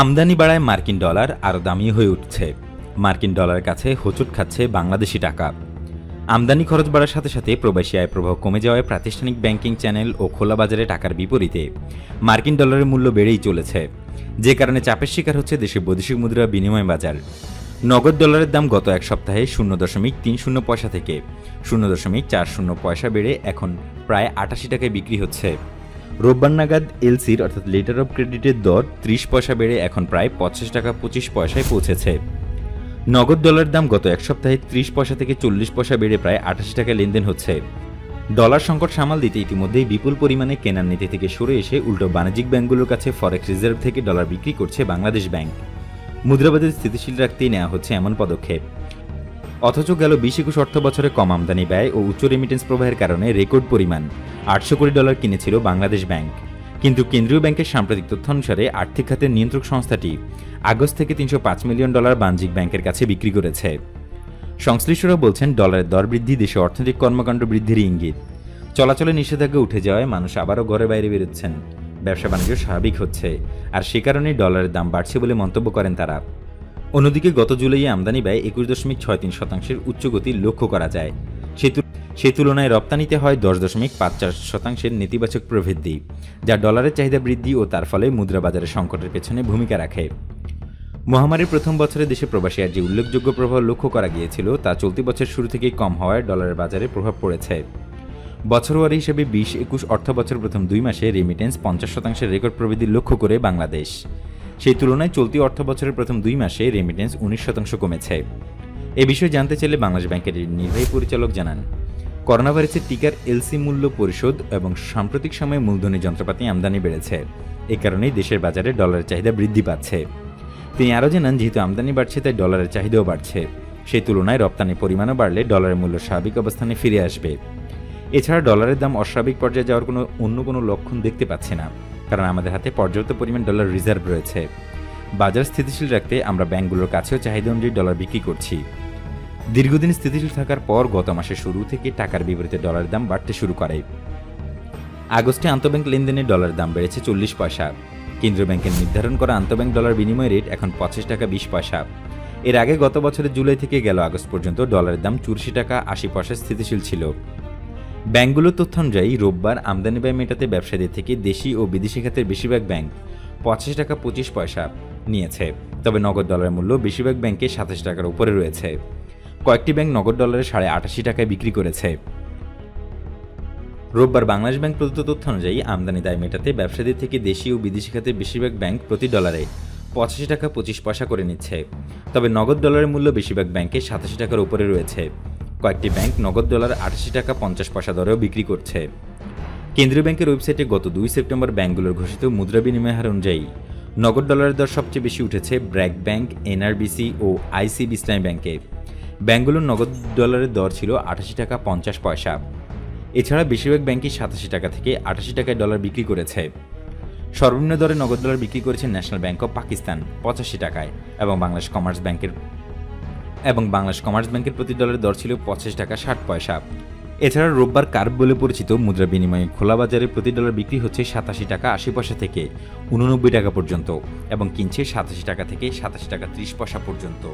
আমদানি বাড়ায় মার্কিন ডলার আরও দামি হয়ে উঠছে। মার্কিন ডলারের কাছে হোঁচট খাচ্ছে বাংলাদেশি টাকা। আমদানি খরচ বাড়ার সাথে সাথে প্রবাসী আয় প্রবাহ কমে যাওয়ায় প্রাতিষ্ঠানিক ব্যাংকিং চ্যানেল ও খোলা বাজারে টাকার বিপরীতে মার্কিন ডলারের মূল্য বেড়েই চলেছে, যে কারণে চাপের শিকার হচ্ছে দেশের বৈদেশিক মুদ্রা বিনিময় বাজার। নগদ ডলারের দাম গত এক সপ্তাহে 0.30 পয়সা থেকে 0.40 পয়সা বেড়ে এখন প্রায় 88 টাকায় বিক্রি হচ্ছে। রোববার নাগাদ এলসির অর্থাৎ লেটার অফ ক্রেডিটের দর 30 পয়সা বেড়ে এখন প্রায় 85 টাকা 25 পয়সায় পৌঁছেছে। নগদ ডলারের দাম গত এক সপ্তাহে 30 পয়সা থেকে 40 পয়সা বেড়ে প্রায় 88 টাকায় লেনদেন হচ্ছে। ডলার সংকট সামাল দিতে ইতিমধ্যেই বিপুল পরিমাণে কেনার নীতি থেকে সরে এসে উল্টো বাণিজ্যিক ব্যাংকগুলোর কাছে ফরেক্স রিজার্ভ থেকে ডলার বিক্রি করছে বাংলাদেশ ব্যাংক। মুদ্রাবাজার স্থিতিশীল রাখতেই নেওয়া হচ্ছে এমন পদক্ষেপ। অথচ গেল 20-21 অর্থ বছরে কম আমদানি ব্যয় ও উচ্চ রেমিটেন্স প্রবাহের কারণে রেকর্ড পরিমাণ 800 কোটি ডলার কিনেছিল বাংলাদেশ ব্যাংক। কিন্তু কেন্দ্রীয় ব্যাংকের সাম্প্রতিক তথ্য অনুসারে আর্থিক খাতের নিয়ন্ত্রক সংস্থাটি আগস্ট থেকে 305 মিলিয়ন ডলার বাণিজ্যিক ব্যাংকের কাছে বিক্রি করেছে। সংশ্লিষ্টরা বলছেন, ডলারের দর বৃদ্ধি দেশে অর্থনৈতিক কর্মকাণ্ড বৃদ্ধির ইঙ্গিত। চলাচলে নিষেধাজ্ঞা উঠে যাওয়ায় মানুষ আবারও ঘরে বাইরে বেরোচ্ছেন, ব্যবসা বাণিজ্য স্বাভাবিক হচ্ছে, আর সে কারণেই ডলারের দাম বাড়ছে বলে মন্তব্য করেন তারা। অন্যদিকে গত জুলাইয়ে আমদানি ব্যয় 21.63% উচ্চ গতি লক্ষ্য করা যায়। সে তুলনায় রপ্তানিতে হয় 10.54% নেতিবাচক প্রবৃদ্ধি, যা ডলারের চাহিদা বৃদ্ধি ও তার ফলে মুদ্রা বাজারের সংকটের পেছনে ভূমিকা রাখে। মহামারীর প্রথম বছরে দেশে প্রবাসী আর যে উল্লেখযোগ্য প্রভাব লক্ষ্য করা গিয়েছিল তা চলতি বছর শুরু থেকেই কম হওয়ায় ডলারের বাজারে প্রভাব পড়েছে। বছরওয়ারি হিসেবে 20-21 অর্থ বছর প্রথম 2 মাসে রেমিটেন্স 50% রেকর্ড প্রবৃদ্ধি লক্ষ্য করে বাংলাদেশ। সেই তুলনায় চলতি অর্থ বছরের প্রথম 2 মাসে রেমিটেন্স 19% কমেছে। এ বিষয়ে জানতে চাইলে বাংলাদেশ ব্যাংকের নির্বাহী পরিচালক জানান, করোনা ভাইরাসের টিকার এলসি মূল্য পরিশোধ এবং সাম্প্রতিক সময়ে মূলধনী যন্ত্রপাতি আমদানি বেড়েছে। এ কারণেই দেশের বাজারে ডলারের চাহিদা বৃদ্ধি পাচ্ছে। তিনি আরও জানান, যেহেতু আমদানি বাড়ছে তাই ডলারের চাহিদাও বাড়ছে। সেই তুলনায় রপ্তানির পরিমাণও বাড়লে ডলারের মূল্য স্বাভাবিক অবস্থানে ফিরে আসবে। এছাড়া ডলারের দাম অস্বাভাবিক পর্যায়ে যাওয়ার অন্য কোনো লক্ষণ দেখতে পাচ্ছি না, কারণ আমাদের হাতে পর্যাপ্ত পরিমাণ ডলার রিজার্ভ রয়েছে। বাজার স্থিতিশীল রাখতে আমরা ব্যাংকগুলোর কাছেও চাহিদা অনুযায়ী ডলার বিক্রি করছি। দীর্ঘদিন স্থিতিশীল থাকার পর গত মাসের শুরু থেকে টাকার বিপরীতে ডলারের দাম বাড়তে শুরু করে। আগস্টে আন্তঃব্যাংক লেনদেনে ডলারের দাম বেড়েছে 40 পয়সা। কেন্দ্রীয় ব্যাংকের নির্ধারণ করা আন্তঃব্যাংক ডলার বিনিময় রেট এখন 25 টাকা 20 পয়সা। এর আগে গত বছরের জুলাই থেকে গেল আগস্ট পর্যন্ত ডলারের দাম 84 টাকা 80 পয়সা স্থিতিশীল ছিল। ব্যাংকগুলোর তথ্য অনুযায়ী রোববার আমদানি ব্যয় মেটাতে ব্যবসায়ীদের থেকে দেশি ও বিদেশি খাতের বেশিরভাগ ব্যাংক 85 টাকা 25 পয়সা নিয়েছে। তবে নগদ ডলারের মূল্য বেশিরভাগ ব্যাংকে 27 টাকার উপরে রয়েছে। কয়েকটি ব্যাংক নগদ ডলারে 88.5 টাকায় বিক্রি করেছে। রোববার বাংলাদেশ ব্যাংক প্রদত্ত তথ্য অনুযায়ী আমদানি দায় মেটাতে ব্যবসায়ীদের থেকে দেশি ও বিদেশি খাতের বেশিরভাগ ব্যাংক প্রতি ডলারে 85 টাকা 25 পয়সা করে নিচ্ছে। তবে নগদ ডলারের মূল্য বেশিরভাগ ব্যাংকে 87 টাকার উপরে রয়েছে। কয়েকটি ব্যাংক নগদ ডলার 88 টাকা 50 পয়সা দরেও বিক্রি করছে। কেন্দ্রীয় ব্যাংকের ওয়েবসাইটে গত 2 সেপ্টেম্বর ব্যাংকগুলোর ঘোষিত মুদ্রা বিনিময় হার অনুযায়ী নগদ ডলারের দর সবচেয়ে বেশি উঠেছে ব্র্যাক ব্যাংক, এনআরবিসি ও আইসিবি ইসলামী ব্যাংকে। ব্যাংকগুলোর নগদ ডলারের দর ছিল 88 টাকা 50 পয়সা। এছাড়া বেশিরভাগ ব্যাংকই 87 টাকা থেকে 88 টাকায় ডলার বিক্রি করেছে। সর্বনিম্ন দরে নগদ ডলার বিক্রি করেছে ন্যাশনাল ব্যাংক অব পাকিস্তান 85 টাকায় এবং বাংলাদেশ কমার্স ব্যাংকের প্রতি ডলারের দর ছিল 85 টাকা 60 পয়সা। এছাড়া রোববার কার্ভ বলে পরিচিত মুদ্রা বিনিময়ে খোলা বাজারে প্রতি ডলার বিক্রি হচ্ছে 87 টাকা 80 পয়সা থেকে 89 টাকা পর্যন্ত এবং কিনছে 87 টাকা থেকে 87 টাকা 30 পয়সা পর্যন্ত।